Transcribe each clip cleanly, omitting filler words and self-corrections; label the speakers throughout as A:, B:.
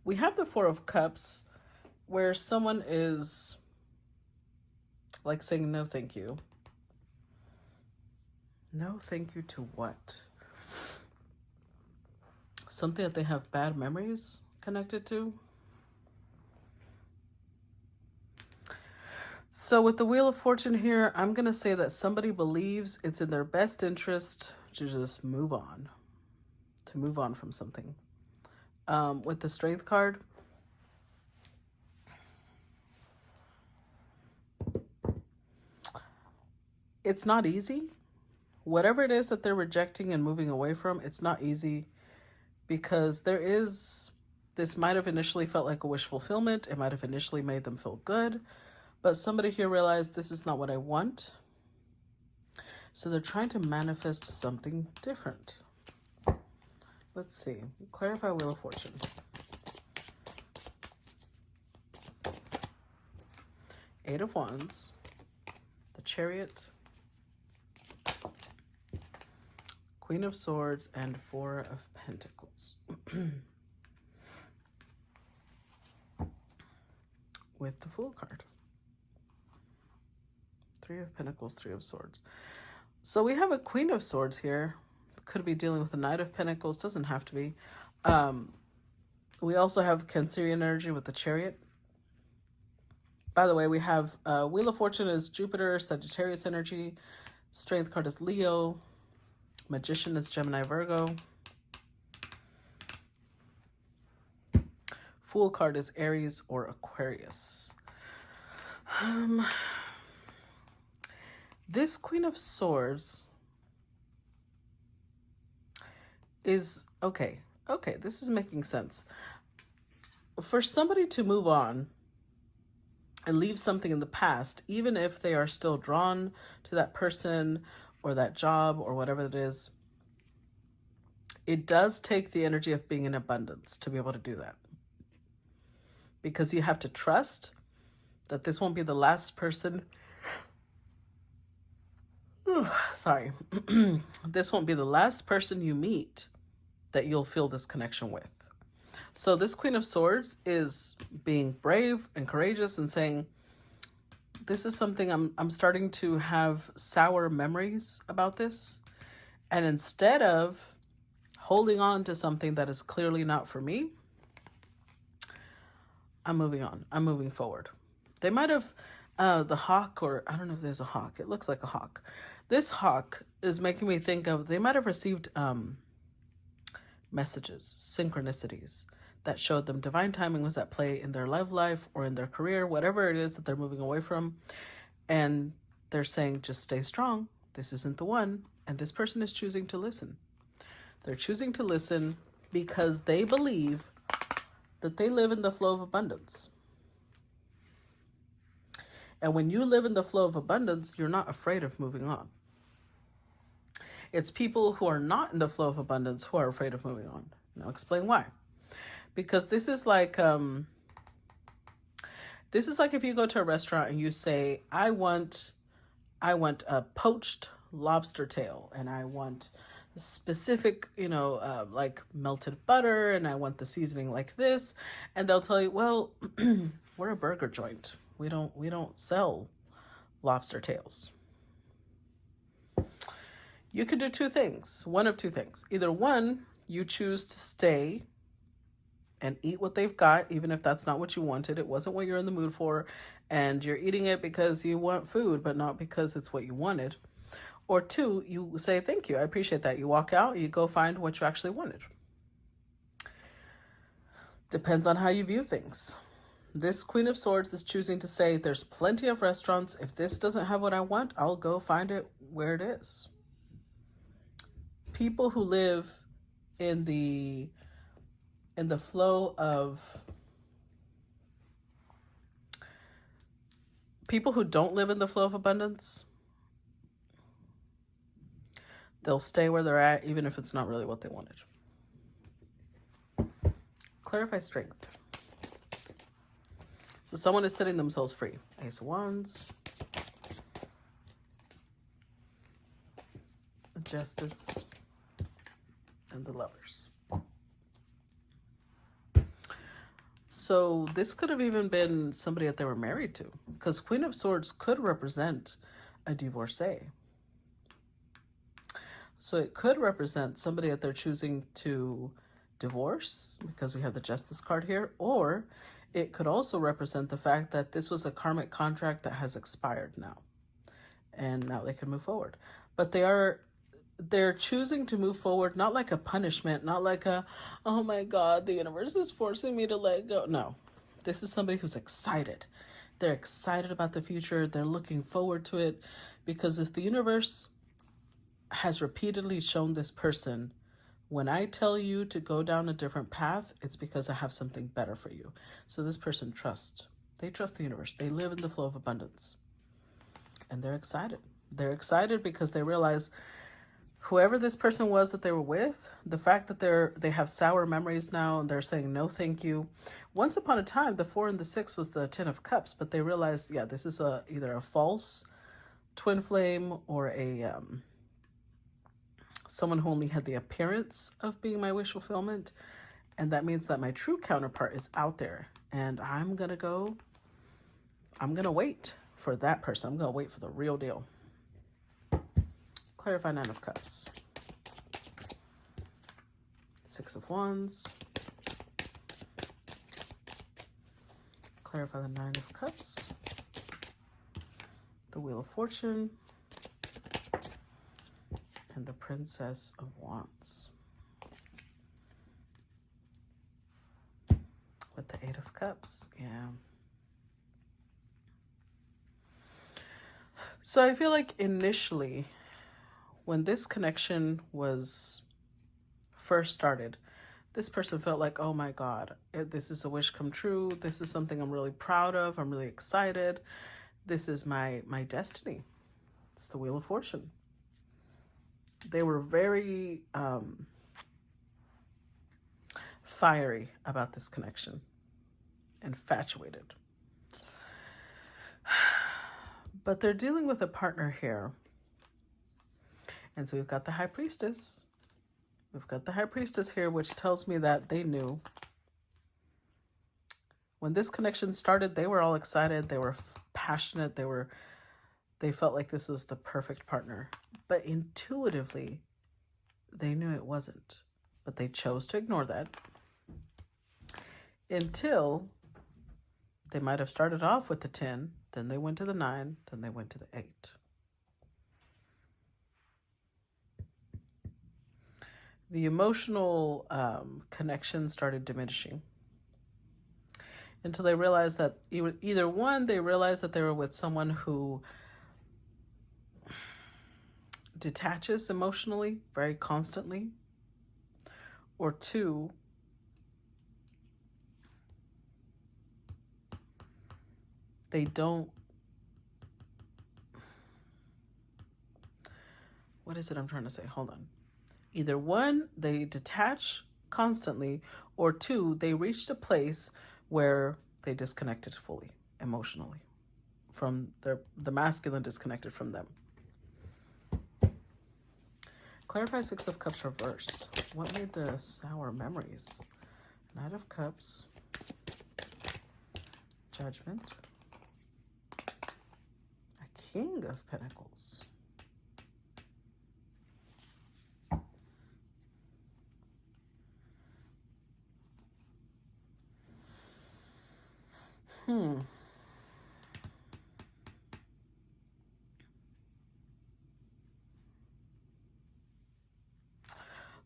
A: We have the Four of Cups, where someone is like saying no thank you. No thank you to what? Something that they have bad memories connected to. So with the Wheel of Fortune here, I'm going to say that somebody believes it's in their best interest to just move on. To move on from something. With the Strength card, it's not easy. Whatever it is that they're rejecting and moving away from, it's not easy because this might have initially felt like a wish fulfillment. It might have initially made them feel good, but somebody here realized this is not what I want. So they're trying to manifest something different. Let's see. Clarify Wheel of Fortune. Eight of Wands, the Chariot, Queen of Swords, and Four of Pentacles. With the Fool card. Three of Pentacles, Three of Swords. So we have a Queen of Swords here. Could be dealing with a Knight of Pentacles. Doesn't have to be. We also have Cancerian energy with the Chariot. By the way, we have Wheel of Fortune is Jupiter, Sagittarius energy. Strength card is Leo. Magician is Gemini, Virgo. Fool card is Aries or Aquarius. This Queen of Swords is okay. Okay, this is making sense. For somebody to move on and leave something in the past, even if they are still drawn to that person or that job or whatever it is, it does take the energy of being in abundance to be able to do that. Because you have to trust that this won't be the last person. Sorry. This won't be the last person you meet that you'll feel this connection with. So this Queen of Swords is being brave and courageous and saying, this is something I'm starting to have sour memories about this. And instead of holding on to something that is clearly not for me, I'm moving on. I'm moving forward. They might have the hawk, or I don't know if there's a hawk. It looks like a hawk. This hawk is making me think of, they might have received messages, synchronicities that showed them divine timing was at play in their love life or in their career, whatever it is that they're moving away from. And they're saying, just stay strong. This isn't the one. And this person is choosing to listen. They're choosing to listen because they believe that they live in the flow of abundance. And when you live in the flow of abundance, you're not afraid of moving on. It's people who are not in the flow of abundance who are afraid of moving on. Now, explain why. Because this is like if you go to a restaurant and you say, I want a poached lobster tail, and I want specific, like melted butter, and I want the seasoning like this, and they'll tell you, well, we're a burger joint. We don't sell lobster tails. You could do two things. One of two things. Either one, you choose to stay and eat what they've got, even if that's not what you wanted. It wasn't what you're in the mood for, and you're eating it because you want food, but not because it's what you wanted. Or two, you say, thank you, I appreciate that. You walk out, you go find what you actually wanted. Depends on how you view things. This Queen of Swords is choosing to say, there's plenty of restaurants. If this doesn't have what I want, I'll go find it where it is. People who live in the flow of, people who don't live in the flow of abundance, they'll stay where they're at, even if it's not really what they wanted. Clarify strength. So someone is setting themselves free. Ace of Wands. Justice. And the Lovers. So this could have even been somebody that they were married to, because Queen of Swords could represent a divorcee. So it could represent somebody that they're choosing to divorce, because we have the Justice card here, or it could also represent the fact that this was a karmic contract that has expired now, and now they can move forward. But they're choosing to move forward, not like a punishment, not like a, oh my God, the universe is forcing me to let go. No, this is somebody who's excited. They're excited about the future. They're looking forward to it, because if the universe has repeatedly shown this person, when I tell you to go down a different path, it's because I have something better for you. So this person trusts. They trust the universe. They live in the flow of abundance. And they're excited. They're excited because they realize whoever this person was that they were with, the fact that they have sour memories now and they're saying no thank you. Once upon a time, the 4 and the 6 was the 10 of cups, but they realized, yeah, this is either a false twin flame or a someone who only had the appearance of being my wish fulfillment. And that means that my true counterpart is out there, and I'm gonna wait for that person. I'm gonna wait for the real deal. Clarify 9 of Cups. 6 of Wands. Clarify the 9 of Cups. The Wheel of Fortune. And the Princess of Wands. With the 8 of Cups, yeah. So I feel like initially, when this connection was first started, this person felt like, oh my God, this is a wish come true. This is something I'm really proud of. I'm really excited. This is my destiny. It's the Wheel of Fortune. They were very fiery about this connection, infatuated. But they're dealing with a partner here. And so we've got the High Priestess. We've got the High Priestess here, which tells me that they knew. When this connection started, they were all excited. They were passionate. They felt like this was the perfect partner. But intuitively, they knew it wasn't. But they chose to ignore that until they might have started off with the 10, then they went to the 9, then they went to the 8. The emotional connection started diminishing until they realized that either one, they realized that they were with someone who detaches emotionally very constantly, or 2, they don't, what is it I'm trying to say? Hold on. Either 1, they detach constantly, or 2, they reached a place where they disconnected fully emotionally from the masculine, disconnected from them. Clarify 6 of Cups reversed. What made the sour memories? Knight of Cups, Judgment, a King of Pentacles.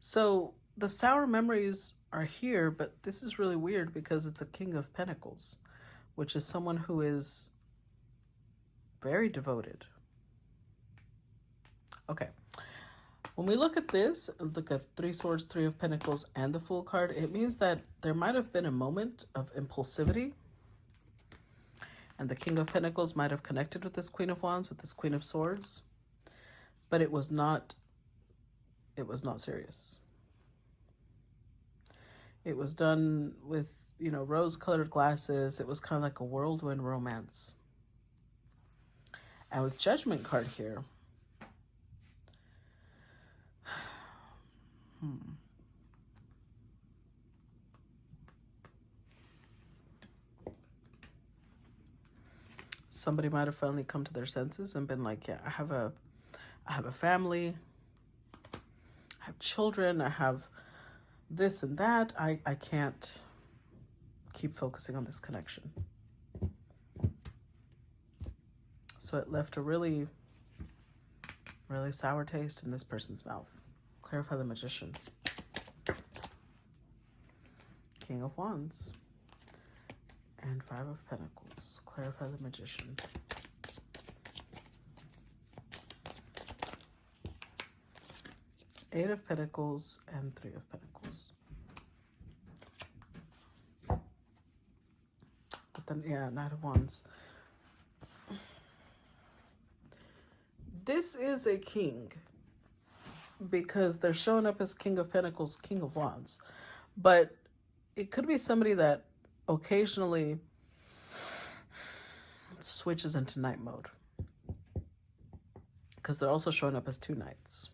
A: So the sour memories are here, but this is really weird because it's a King of Pentacles, which is someone who is very devoted. Okay. When we look at this, look at 3 Swords, 3 of Pentacles, and the Fool card, it means that there might have been a moment of impulsivity. And the King of Pentacles might have connected with this Queen of Wands, with this Queen of Swords. But it was not serious. It was done with, rose-colored glasses. It was kind of like a whirlwind romance. And with Judgment card here, somebody might have finally come to their senses and been like, yeah, I have a family, I have children, I have this and that. I can't keep focusing on this connection. So it left a really, really sour taste in this person's mouth. Clarify the Magician. King of Wands. And Five of Pentacles. Clarify the Magician. Eight of Pentacles and Three of Pentacles. But then, yeah, Knight of Wands. This is a king because they're showing up as King of Pentacles, King of Wands. But it could be somebody that occasionally switches into night mode, because they're also showing up as two knights.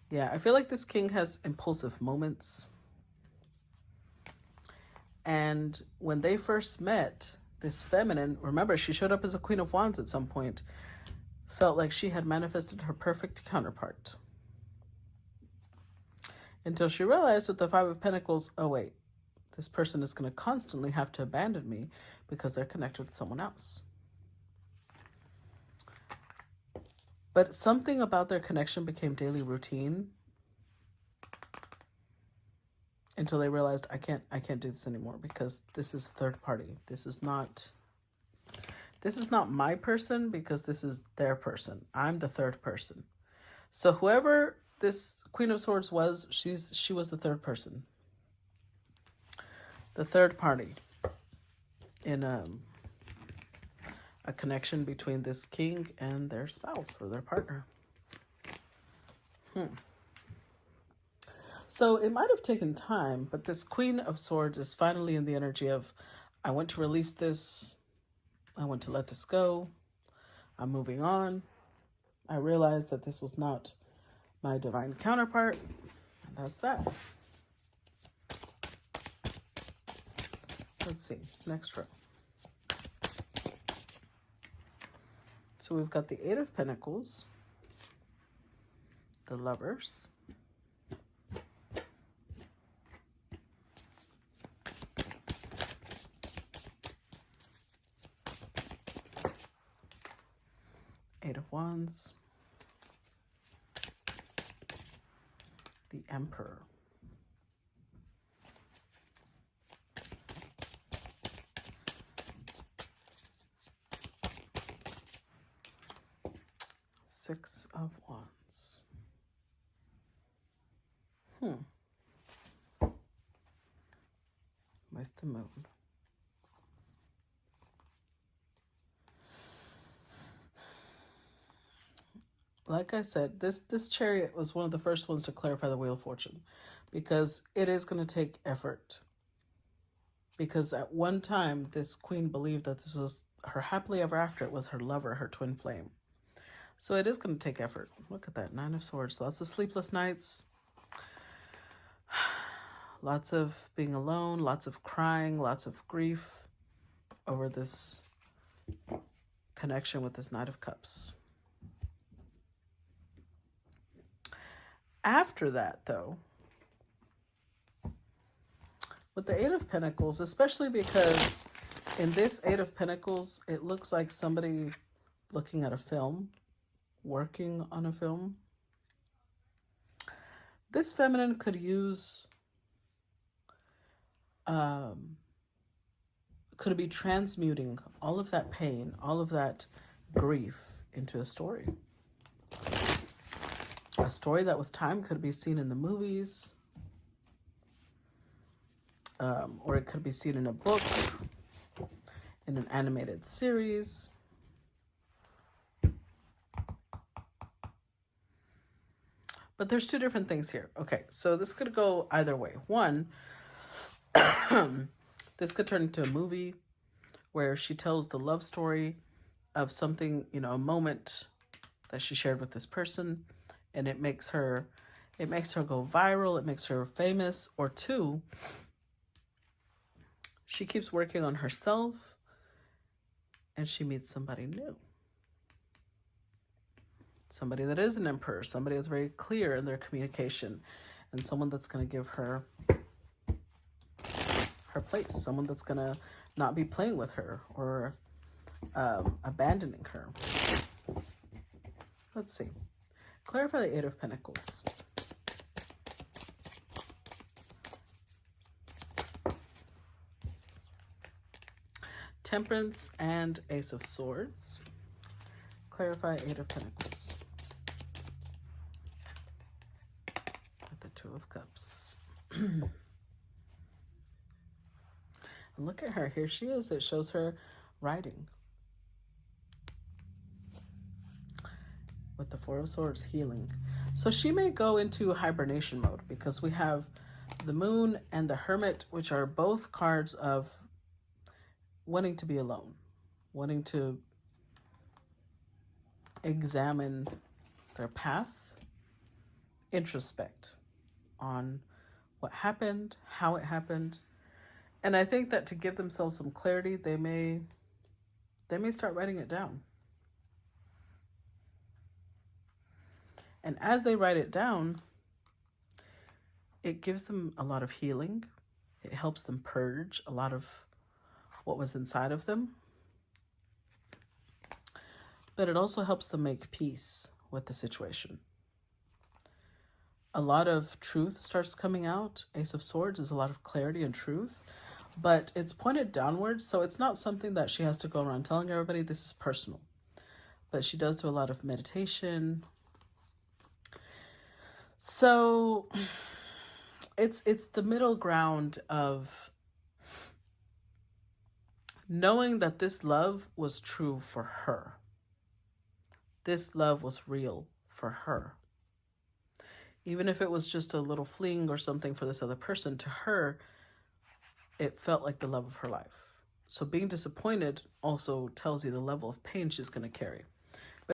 A: Yeah, I feel like this king has impulsive moments. And when they first met, this feminine, remember, she showed up as a Queen of Wands at some point, felt like she had manifested her perfect counterpart. Until she realized with the Five of Pentacles, oh wait, this person is going to constantly have to abandon me because they're connected with someone else. But something about their connection became daily routine until they realized, I can't do this anymore because this is third party. This is not my person because this is their person. I'm the third person. So whoever this Queen of Swords was, she was the third person. The third party in a connection between this king and their spouse or their partner. So it might have taken time, but this Queen of Swords is finally in the energy of, I want to release this. I want to let this go. I'm moving on. I realized that this was not my divine counterpart. And that's that. Let's see. Next row. So we've got the Eight of Pentacles, the Lovers, Eight of Wands, the Emperor, Six of Wands. With the Moon. Like I said, this Chariot was one of the first ones to clarify the Wheel of Fortune, because it is going to take effort. Because at one time, this queen believed that this was her happily ever after. It was her lover, her twin flame. So it is going to take effort. Look at that, Nine of Swords. Lots of sleepless nights. Lots of being alone, lots of crying, lots of grief over this connection with this Knight of Cups. After that, though, with the Eight of Pentacles, especially because in this Eight of Pentacles, it looks like somebody looking at a film, working on a film. This feminine could use, could be transmuting all of that pain, all of that grief into a story. A story that with time could be seen in the movies, or it could be seen in a book, in an animated series. But there's two different things here. Okay, so this could go either way. One, this could turn into a movie where she tells the love story of something, you know, a moment that she shared with this person, and it makes her go viral, it makes her famous. Or two, she keeps working on herself and she meets somebody new. Somebody that is an emperor, somebody that's very clear in their communication, and someone that's going to give her her place, someone that's going to not be playing with her or abandoning her. Let's see. Clarify the Eight of Pentacles. Temperance and Ace of Swords. Clarify Eight of Pentacles. With the Two of Cups. And look at her. Here she is. It shows her writing. With the Four of Swords, healing. So she may go into hibernation mode because we have the Moon and the Hermit, which are both cards of wanting to be alone, wanting to examine their path, introspect on what happened, how it happened. And I think that to give themselves some clarity, they may start writing it down. And as they write it down, it gives them a lot of healing. It helps them purge a lot of what was inside of them. But it also helps them make peace with the situation. A lot of truth starts coming out. Ace of Swords is a lot of clarity and truth, but it's pointed downwards, so it's not something that she has to go around telling everybody this is personal. But she does do a lot of meditation. So it's the middle ground of knowing that this love was true for her. This love was real for her. Even if it was just a little fling or something for this other person, to her, it felt like the love of her life. So being disappointed also tells you the level of pain she's going to carry.